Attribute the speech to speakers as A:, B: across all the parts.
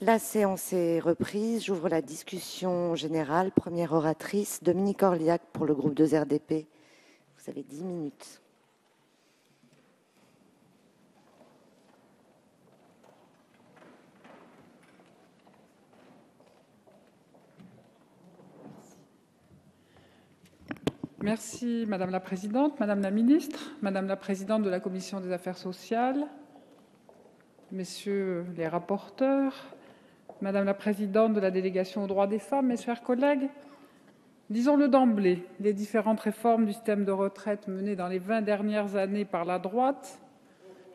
A: La séance est reprise. J'ouvre la discussion générale. Première oratrice, Dominique Orliac pour le groupe 2RDP. Vous avez 10 minutes.
B: Merci Madame la Présidente, Madame la Ministre, Madame la Présidente de la Commission des Affaires sociales, Messieurs les rapporteurs, Madame la Présidente de la Délégation aux droits des femmes, mes chers collègues. Disons-le d'emblée, les différentes réformes du système de retraite menées dans les 20 dernières années par la droite,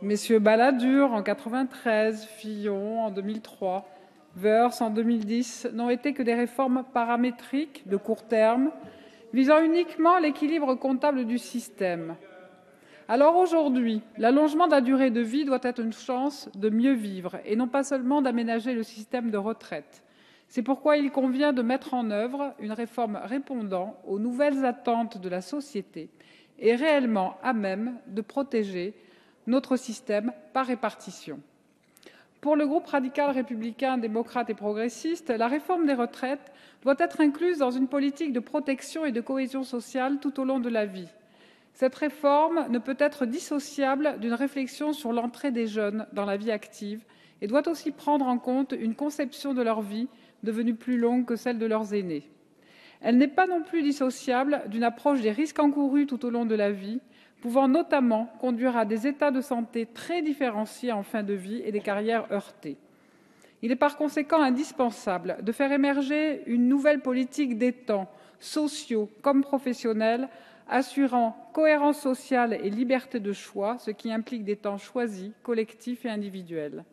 B: Messieurs Balladur en 93, Fillon en 2003, Weurs en 2010, n'ont été que des réformes paramétriques de court terme, visant uniquement l'équilibre comptable du système. Alors aujourd'hui, l'allongement de la durée de vie doit être une chance de mieux vivre et non pas seulement d'aménager le système de retraite. C'est pourquoi il convient de mettre en œuvre une réforme répondant aux nouvelles attentes de la société et réellement à même de protéger notre système par répartition. Pour le groupe radical républicain, démocrate et progressiste, la réforme des retraites doit être incluse dans une politique de protection et de cohésion sociale tout au long de la vie. Cette réforme ne peut être dissociable d'une réflexion sur l'entrée des jeunes dans la vie active et doit aussi prendre en compte une conception de leur vie devenue plus longue que celle de leurs aînés. Elle n'est pas non plus dissociable d'une approche des risques encourus tout au long de la vie, pouvant notamment conduire à des états de santé très différenciés en fin de vie et des carrières heurtées. Il est par conséquent indispensable de faire émerger une nouvelle politique des temps, sociaux comme professionnels, assurant cohérence sociale et liberté de choix, ce qui implique des temps choisis, collectifs et individuels.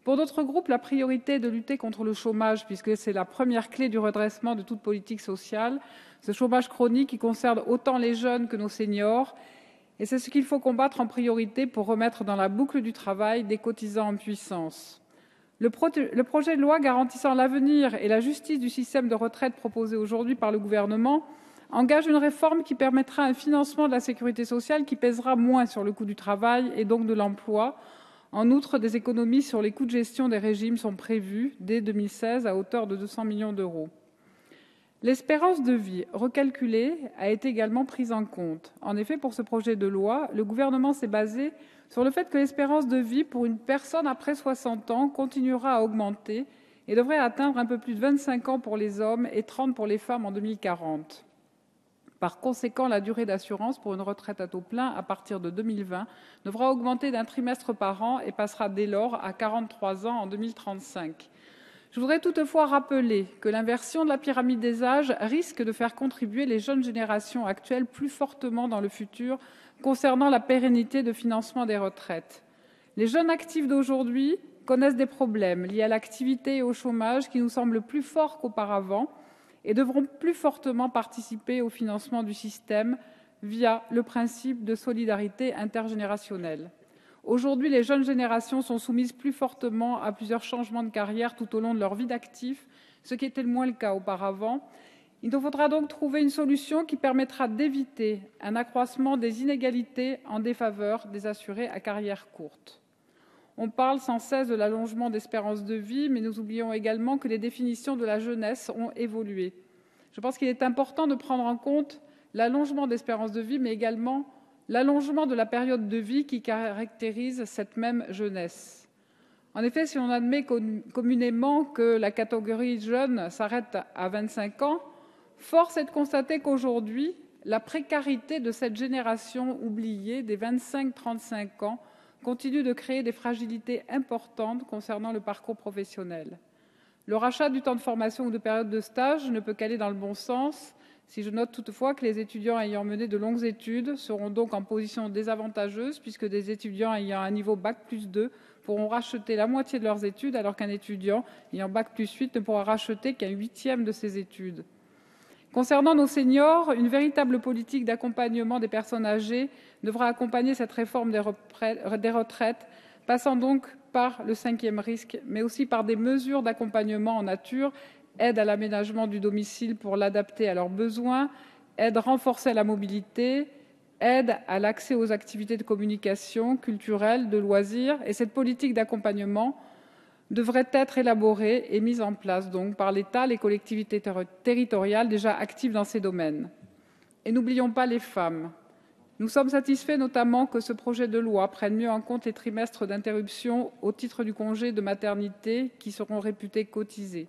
B: Pour notre groupe, la priorité est de lutter contre le chômage, puisque c'est la première clé du redressement de toute politique sociale, ce chômage chronique qui concerne autant les jeunes que nos seniors. Et c'est ce qu'il faut combattre en priorité pour remettre dans la boucle du travail des cotisants en puissance. Le projet de loi garantissant l'avenir et la justice du système de retraite proposé aujourd'hui par le gouvernement engage une réforme qui permettra un financement de la sécurité sociale qui pèsera moins sur le coût du travail et donc de l'emploi. En outre, des économies sur les coûts de gestion des régimes sont prévues dès 2016 à hauteur de 200 millions d'euros. L'espérance de vie recalculée a été également prise en compte. En effet, pour ce projet de loi, le gouvernement s'est basé sur le fait que l'espérance de vie pour une personne après 60 ans continuera à augmenter et devrait atteindre un peu plus de 25 ans pour les hommes et 30 pour les femmes en 2040. Par conséquent, la durée d'assurance pour une retraite à taux plein à partir de 2020 devra augmenter d'un trimestre par an et passera dès lors à 43 ans en 2035. Je voudrais toutefois rappeler que l'inversion de la pyramide des âges risque de faire contribuer les jeunes générations actuelles plus fortement dans le futur concernant la pérennité de financement des retraites. Les jeunes actifs d'aujourd'hui connaissent des problèmes liés à l'activité et au chômage qui nous semblent plus forts qu'auparavant et devront plus fortement participer au financement du système via le principe de solidarité intergénérationnelle. Aujourd'hui, les jeunes générations sont soumises plus fortement à plusieurs changements de carrière tout au long de leur vie d'actif, ce qui était moins le cas auparavant. Il nous faudra donc trouver une solution qui permettra d'éviter un accroissement des inégalités en défaveur des assurés à carrière courte. On parle sans cesse de l'allongement d'espérance de vie, mais nous oublions également que les définitions de la jeunesse ont évolué. Je pense qu'il est important de prendre en compte l'allongement d'espérance de vie, mais également l'allongement de la période de vie qui caractérise cette même jeunesse. En effet, si on admet communément que la catégorie jeune s'arrête à 25 ans, force est de constater qu'aujourd'hui, la précarité de cette génération oubliée des 25-35 ans continue de créer des fragilités importantes concernant le parcours professionnel. Le rachat du temps de formation ou de période de stage ne peut qu'aller dans le bon sens, si je note toutefois que les étudiants ayant mené de longues études seront donc en position désavantageuse, puisque des étudiants ayant un niveau Bac+2 pourront racheter la moitié de leurs études, alors qu'un étudiant ayant Bac+8 ne pourra racheter qu'un huitième de ses études. Concernant nos seniors, une véritable politique d'accompagnement des personnes âgées devra accompagner cette réforme des retraites, passant donc par le cinquième risque, mais aussi par des mesures d'accompagnement en nature, aide à l'aménagement du domicile pour l'adapter à leurs besoins, aide renforcée à la mobilité, aide à l'accès aux activités de communication culturelle, de loisirs. Et cette politique d'accompagnement devrait être élaborée et mise en place donc par l'État, les collectivités territoriales déjà actives dans ces domaines. Et n'oublions pas les femmes. Nous sommes satisfaits notamment que ce projet de loi prenne mieux en compte les trimestres d'interruption au titre du congé de maternité qui seront réputés cotisés.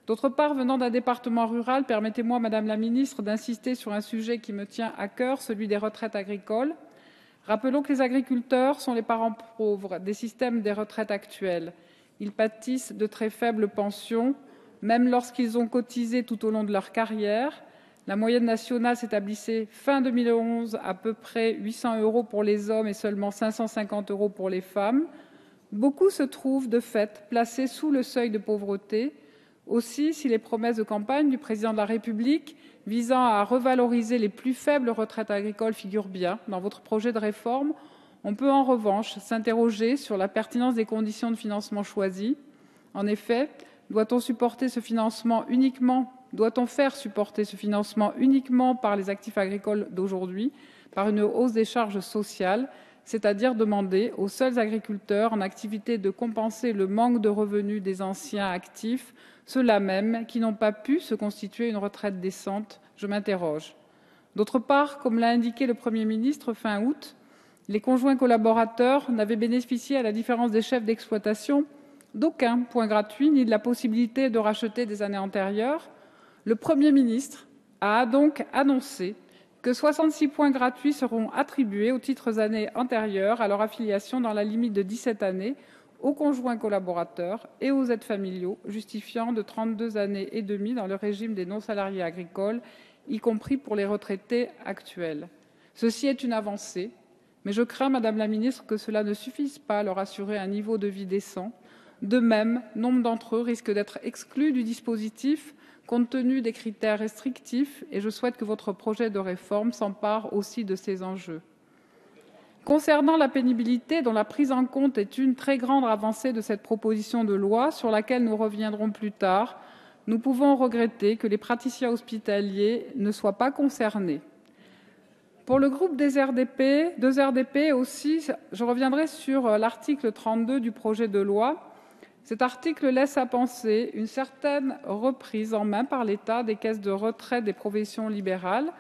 B: D'autre part, venant d'un département rural, permettez-moi, Madame la Ministre, d'insister sur un sujet qui me tient à cœur, celui des retraites agricoles. Rappelons que les agriculteurs sont les parents pauvres des systèmes des retraites actuels. Ils pâtissent de très faibles pensions, même lorsqu'ils ont cotisé tout au long de leur carrière. La moyenne nationale s'établissait fin 2011 à peu près 800 € pour les hommes et seulement 550 € pour les femmes. Beaucoup se trouvent de fait placés sous le seuil de pauvreté. Aussi, si les promesses de campagne du président de la République visant à revaloriser les plus faibles retraites agricoles figurent bien dans votre projet de réforme, on peut en revanche s'interroger sur la pertinence des conditions de financement choisies. En effet, doit-on faire supporter ce financement uniquement par les actifs agricoles d'aujourd'hui, par une hausse des charges sociales, c'est-à-dire demander aux seuls agriculteurs en activité de compenser le manque de revenus des anciens actifs, ceux-là même qui n'ont pas pu se constituer une retraite décente? Je m'interroge. D'autre part, comme l'a indiqué le Premier ministre fin août, les conjoints collaborateurs n'avaient bénéficié, à la différence des chefs d'exploitation, d'aucun point gratuit ni de la possibilité de racheter des années antérieures. Le Premier ministre a donc annoncé que 66 points gratuits seront attribués aux titres années antérieures à leur affiliation dans la limite de 17 années aux conjoints collaborateurs et aux aides familiaux, justifiant de 32 années et demie dans le régime des non-salariés agricoles, y compris pour les retraités actuels. Ceci est une avancée, mais je crains, Madame la Ministre, que cela ne suffise pas à leur assurer un niveau de vie décent. De même, nombre d'entre eux risquent d'être exclus du dispositif compte tenu des critères restrictifs, et je souhaite que votre projet de réforme s'empare aussi de ces enjeux. Concernant la pénibilité, dont la prise en compte est une très grande avancée de cette proposition de loi, sur laquelle nous reviendrons plus tard, nous pouvons regretter que les praticiens hospitaliers ne soient pas concernés. Pour le groupe des RDP aussi, je reviendrai sur l'article 32 du projet de loi. Cet article laisse à penser une certaine reprise en main par l'État des caisses de retraite des professions libérales.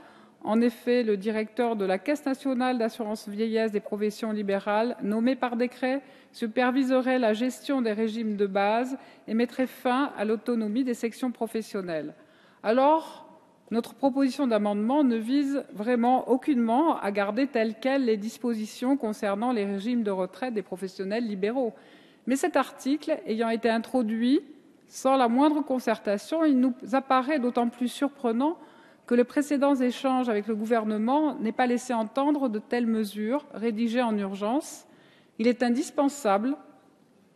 B: En effet, le directeur de la Caisse nationale d'assurance vieillesse des professions libérales, nommé par décret, superviserait la gestion des régimes de base et mettrait fin à l'autonomie des sections professionnelles. Alors, notre proposition d'amendement ne vise vraiment aucunement à garder telles quelles les dispositions concernant les régimes de retraite des professionnels libéraux. Mais cet article ayant été introduit sans la moindre concertation, il nous apparaît d'autant plus surprenant que les précédents échanges avec le gouvernement n'aient pas laissé entendre de telles mesures rédigées en urgence. Il est indispensable,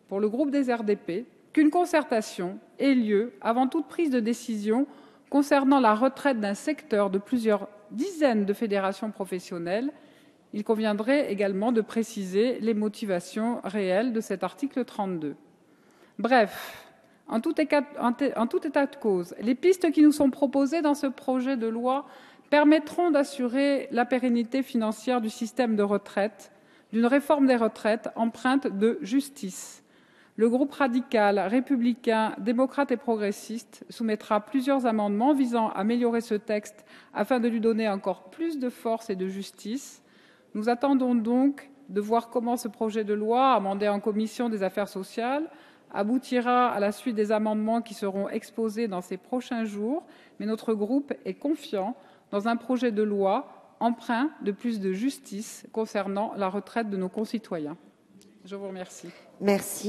B: pour le groupe des RDP, qu'une concertation ait lieu avant toute prise de décision concernant la retraite d'un secteur de plusieurs dizaines de fédérations professionnelles. Il conviendrait également de préciser les motivations réelles de cet article 32. Bref, en tout état de cause, les pistes qui nous sont proposées dans ce projet de loi permettront d'assurer la pérennité financière du système de retraite, d'une réforme des retraites empreinte de justice. Le groupe radical, républicain, démocrate et progressiste soumettra plusieurs amendements visant à améliorer ce texte afin de lui donner encore plus de force et de justice. Nous attendons donc de voir comment ce projet de loi, amendé en commission des affaires sociales, aboutira à la suite des amendements qui seront exposés dans ces prochains jours, mais notre groupe est confiant dans un projet de loi empreint de plus de justice concernant la retraite de nos concitoyens. Je vous remercie.
A: Merci.